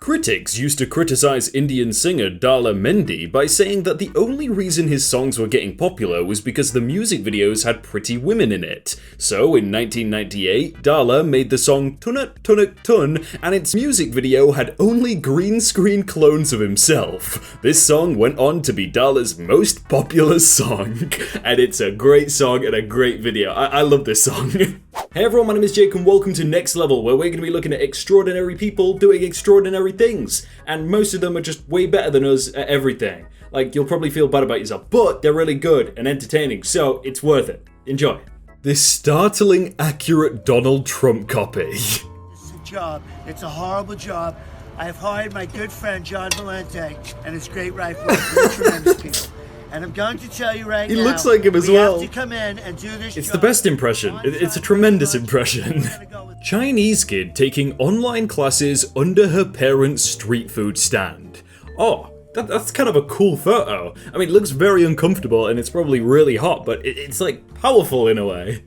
Critics used to criticize Indian singer Dala Mendi by saying that the only reason his songs were getting popular was because the music videos had pretty women in it. So in 1998, Dala made the song Tunak Tunak Tun, and its music video had only green screen clones of himself. This song went on to be Dala's most popular song, and it's a great song and a great video. I love this song. Hey everyone, my name is Jake and welcome to Next Level, where we're going to be looking at extraordinary people doing extraordinary things. And most of them are just way better than us at everything. Like, you'll probably feel bad about yourself, but they're really good and entertaining, so it's worth it. Enjoy. This startling, accurate Donald Trump copy. It's a job. It's a horrible job. I have hired my good friend John Valente and his great wife, we're tremendous people. And I'm going to tell you right now, he looks like him as well. We have to come in and do this It's job. the best impression. It's a tremendous impression. Chinese kid taking online classes under her parents' street food stand. Oh, that's kind of a cool photo. I mean, it looks very uncomfortable and it's probably really hot, but it's like powerful in a way.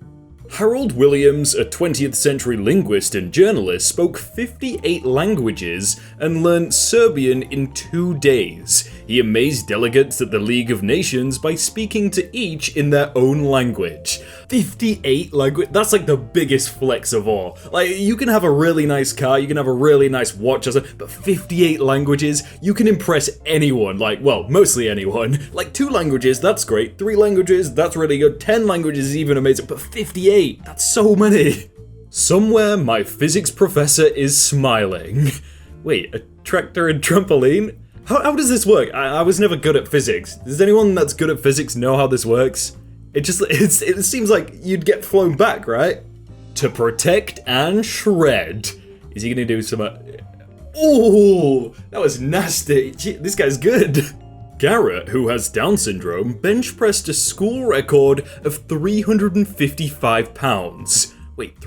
Harold Williams, a 20th century linguist and journalist, spoke 58 languages and learned Serbian in 2 days. He amazed delegates at the League of Nations by speaking to each in their own language. 58 languages? That's like the biggest flex of all. Like, you can have a really nice car, you can have a really nice watch or something, but 58 languages? You can impress anyone, like, well, mostly anyone. Like, 2 languages, that's great. 3 languages, that's really good. 10 languages is even amazing, but 58, that's so many. Somewhere my physics professor is smiling. Wait, a tractor and trampoline? How does this work? I was never good at physics. Does anyone that's good at physics know how this works? It seems like you'd get flown back, right? To protect and shred. Is he gonna do some... Oh, that was nasty. Gee, this guy's good. Garrett, who has Down syndrome, bench pressed a school record of 355 pounds. Wait,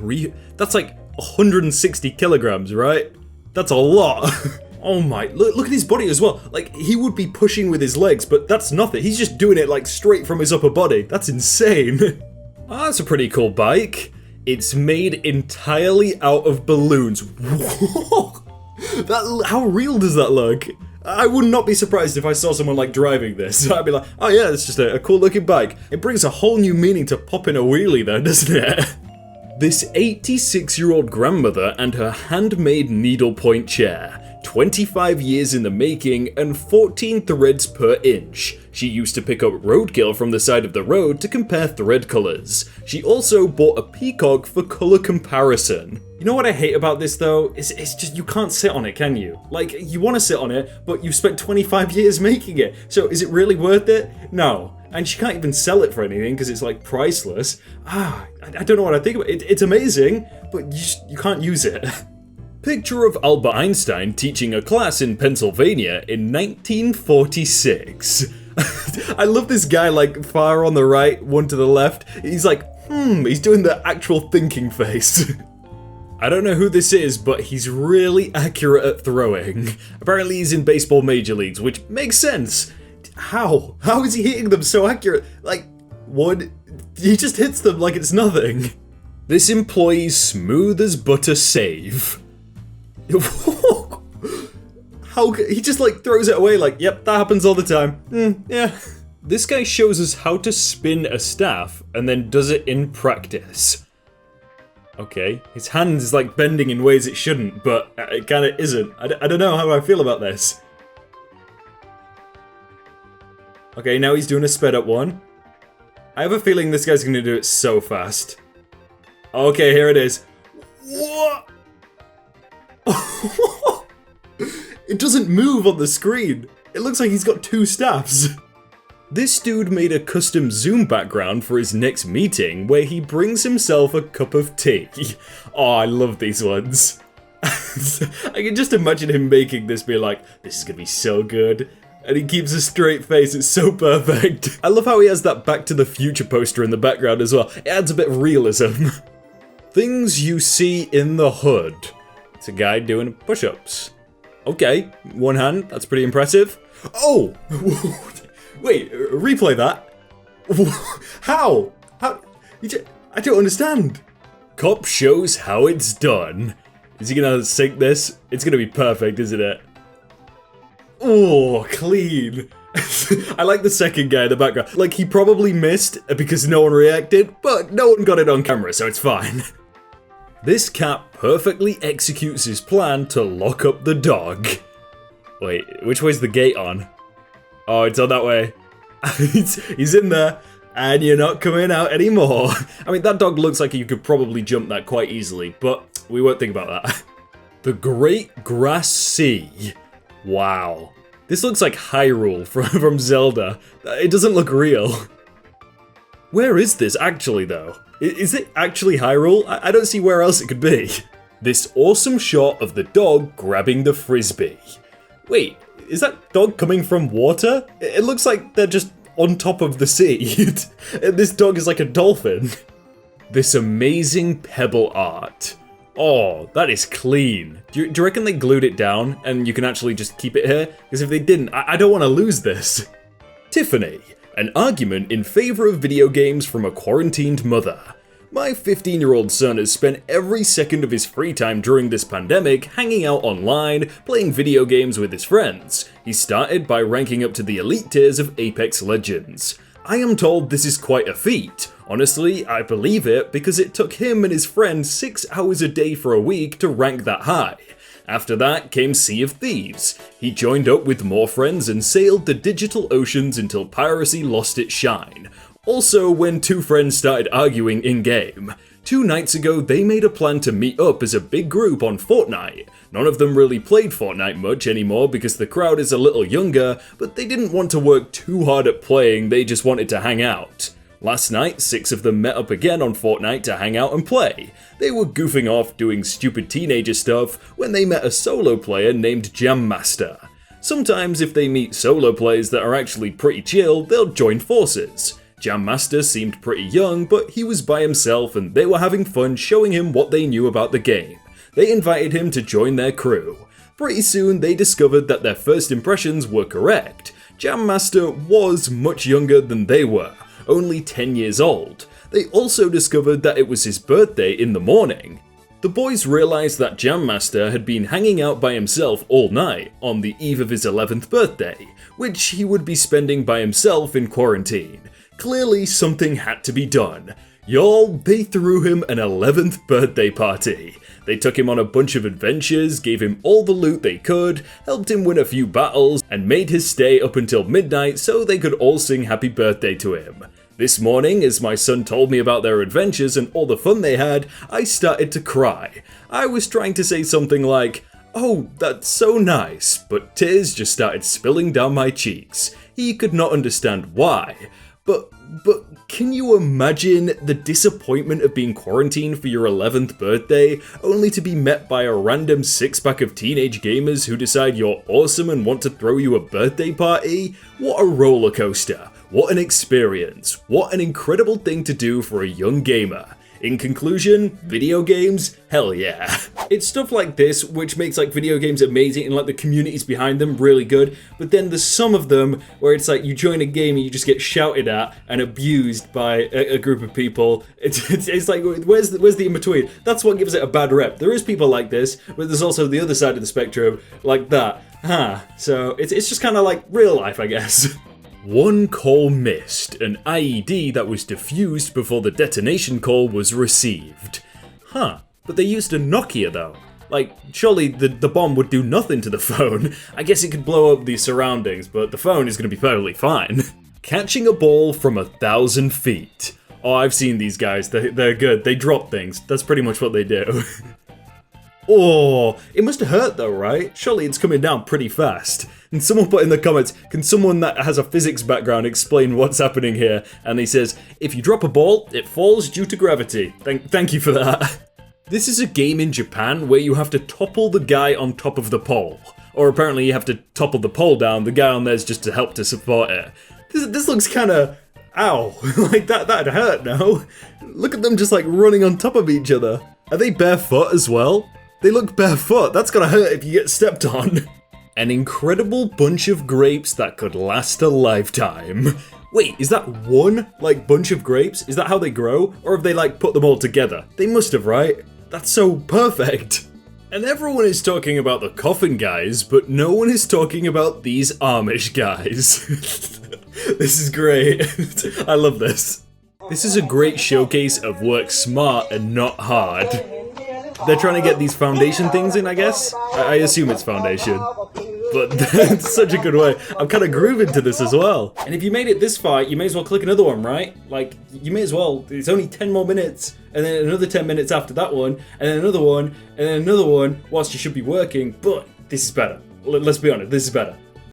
that's like 160 kilograms, right? That's a lot. Oh my, look at his body as well. Like, he would be pushing with his legs, but that's nothing. He's just doing it like straight from his upper body. That's insane. Oh, that's a pretty cool bike. It's made entirely out of balloons. Whoa. How real does that look? I would not be surprised if I saw someone like driving this. I'd be like, oh yeah, it's just a cool looking bike. It brings a whole new meaning to popping a wheelie though, doesn't it? This 86-year-old grandmother and her handmade needlepoint chair. 25 years in the making and 14 threads per inch. She used to pick up roadkill from the side of the road to compare thread colors. She also bought a peacock for color comparison. You know what I hate about this though? It's just you can't sit on it, can you? Like, you want to sit on it, but you spent 25 years making it. So is it really worth it? No. And she can't even sell it for anything because it's like priceless. I don't know what I think about it. It's amazing, but you can't use it. Picture of Albert Einstein teaching a class in Pennsylvania in 1946. I love this guy, like, far on the right, one to the left. He's like, he's doing the actual thinking face. I don't know who this is, but he's really accurate at throwing. Apparently he's in baseball major leagues, which makes sense. How? How is he hitting them so accurate? Like, what? He just hits them like it's nothing. This employee's smooth as butter save. How he just like throws it away like, yep, that happens all the time. Yeah. This guy shows us how to spin a staff and then does it in practice. Okay, his hand is like bending in ways it shouldn't, but it kind of isn't. I don't know how I feel about this. Okay, now he's doing a sped up one. I have a feeling this guy's gonna do it so fast. Okay, here it is. What? It doesn't move on the screen. It looks like he's got 2 staffs. This dude made a custom Zoom background for his next meeting where he brings himself a cup of tea. Oh, I love these ones. I can just imagine him making this, be like, this is gonna be so good. And he keeps a straight face, it's so perfect. I love how he has that Back to the Future poster in the background as well. It adds a bit of realism. Things you see in the hood. It's a guy doing push-ups. Okay, one hand, that's pretty impressive. Oh! Wait, replay that. How? How? I don't understand. Cop shows how it's done. Is he gonna sink this? It's gonna be perfect, isn't it? Oh, clean. I like the second guy in the background. Like, he probably missed because no one reacted, but no one got it on camera, so it's fine. This cat perfectly executes his plan to lock up the dog. Wait, which way's the gate on? Oh, it's on that way. He's in there, and you're not coming out anymore. I mean, that dog looks like you could probably jump that quite easily, but we won't think about that. The Great Grass Sea. Wow. This looks like Hyrule from Zelda. It doesn't look real. Where is this actually, though? Is it actually Hyrule? I don't see where else it could be. This awesome shot of the dog grabbing the frisbee. Wait, is that dog coming from water? It looks like they're just on top of the sea. This dog is like a dolphin. This amazing pebble art. Oh, that is clean. Do you reckon they glued it down and you can actually just keep it here? Because if they didn't, I don't want to lose this. Tiffany, an argument in favor of video games from a quarantined mother. My 15-year-old son has spent every second of his free time during this pandemic hanging out online, playing video games with his friends. He started by ranking up to the elite tiers of Apex Legends. I am told this is quite a feat. Honestly, I believe it because it took him and his friend 6 hours a day for a week to rank that high. After that came Sea of Thieves. He joined up with more friends and sailed the digital oceans until piracy lost its shine. Also, when 2 friends started arguing in-game. 2 nights ago, they made a plan to meet up as a big group on Fortnite. None of them really played Fortnite much anymore because the crowd is a little younger, but they didn't want to work too hard at playing, they just wanted to hang out. Last night, 6 of them met up again on Fortnite to hang out and play. They were goofing off doing stupid teenager stuff when they met a solo player named Jam Master. Sometimes if they meet solo players that are actually pretty chill, they'll join forces. Jam Master seemed pretty young, but he was by himself and they were having fun showing him what they knew about the game. They invited him to join their crew. Pretty soon they discovered that their first impressions were correct. Jam Master was much younger than they were, only 10 years old. They also discovered that it was his birthday in the morning. The boys realized that Jam Master had been hanging out by himself all night on the eve of his 11th birthday, which he would be spending by himself in quarantine. Clearly something had to be done. Y'all, they threw him an 11th birthday party. They took him on a bunch of adventures, gave him all the loot they could, helped him win a few battles, and made his stay up until midnight so they could all sing happy birthday to him. This morning, as my son told me about their adventures and all the fun they had, I started to cry. I was trying to say something like, "Oh, that's so nice," but tears just started spilling down my cheeks. He could not understand why. But can you imagine the disappointment of being quarantined for your 11th birthday, only to be met by a random 6-pack of teenage gamers who decide you're awesome and want to throw you a birthday party? What a roller coaster. What an experience. What an incredible thing to do for a young gamer. In conclusion, video games? Hell yeah. It's stuff like this which makes like video games amazing and like the communities behind them really good, but then there's some of them where it's like you join a game and you just get shouted at and abused by a group of people. It's like, where's the in-between? That's what gives it a bad rep. There is people like this, but there's also the other side of the spectrum like that. So it's just kind of like real life, I guess. One call missed, an IED that was defused before the detonation call was received. But they used a Nokia though. Like, surely the bomb would do nothing to the phone. I guess it could blow up the surroundings, but the phone is going to be perfectly fine. Catching a ball from 1,000 feet. Oh, I've seen these guys, they're good, they drop things, that's pretty much what they do. Oh, it must have hurt though, right? Surely it's coming down pretty fast. And someone put in the comments, can someone that has a physics background explain what's happening here? And he says, if you drop a ball, it falls due to gravity. Thank you for that. This is a game in Japan where you have to topple the guy on top of the pole. Or apparently you have to topple the pole down, the guy on there's just to help to support it. This looks kinda, ow, like that'd hurt, no? Look at them just like running on top of each other. Are they barefoot as well? They look barefoot, that's gonna hurt if you get stepped on. An incredible bunch of grapes that could last a lifetime. Wait, is that one, like, bunch of grapes? Is that how they grow? Or have they, like, put them all together? They must have, right? That's so perfect. And everyone is talking about the coffin guys, but no one is talking about these Amish guys. This is great. I love this. This is a great showcase of work smart and not hard. They're trying to get these foundation things in, I guess? I assume it's foundation. But it's such a good way. I'm kind of grooving to this as well. And if you made it this far, you may as well click another one, right? Like, you may as well. It's only 10 more minutes, and then another 10 minutes after that one, and then another one, and then another one, whilst you should be working. But this is better. Let's be honest, this is better.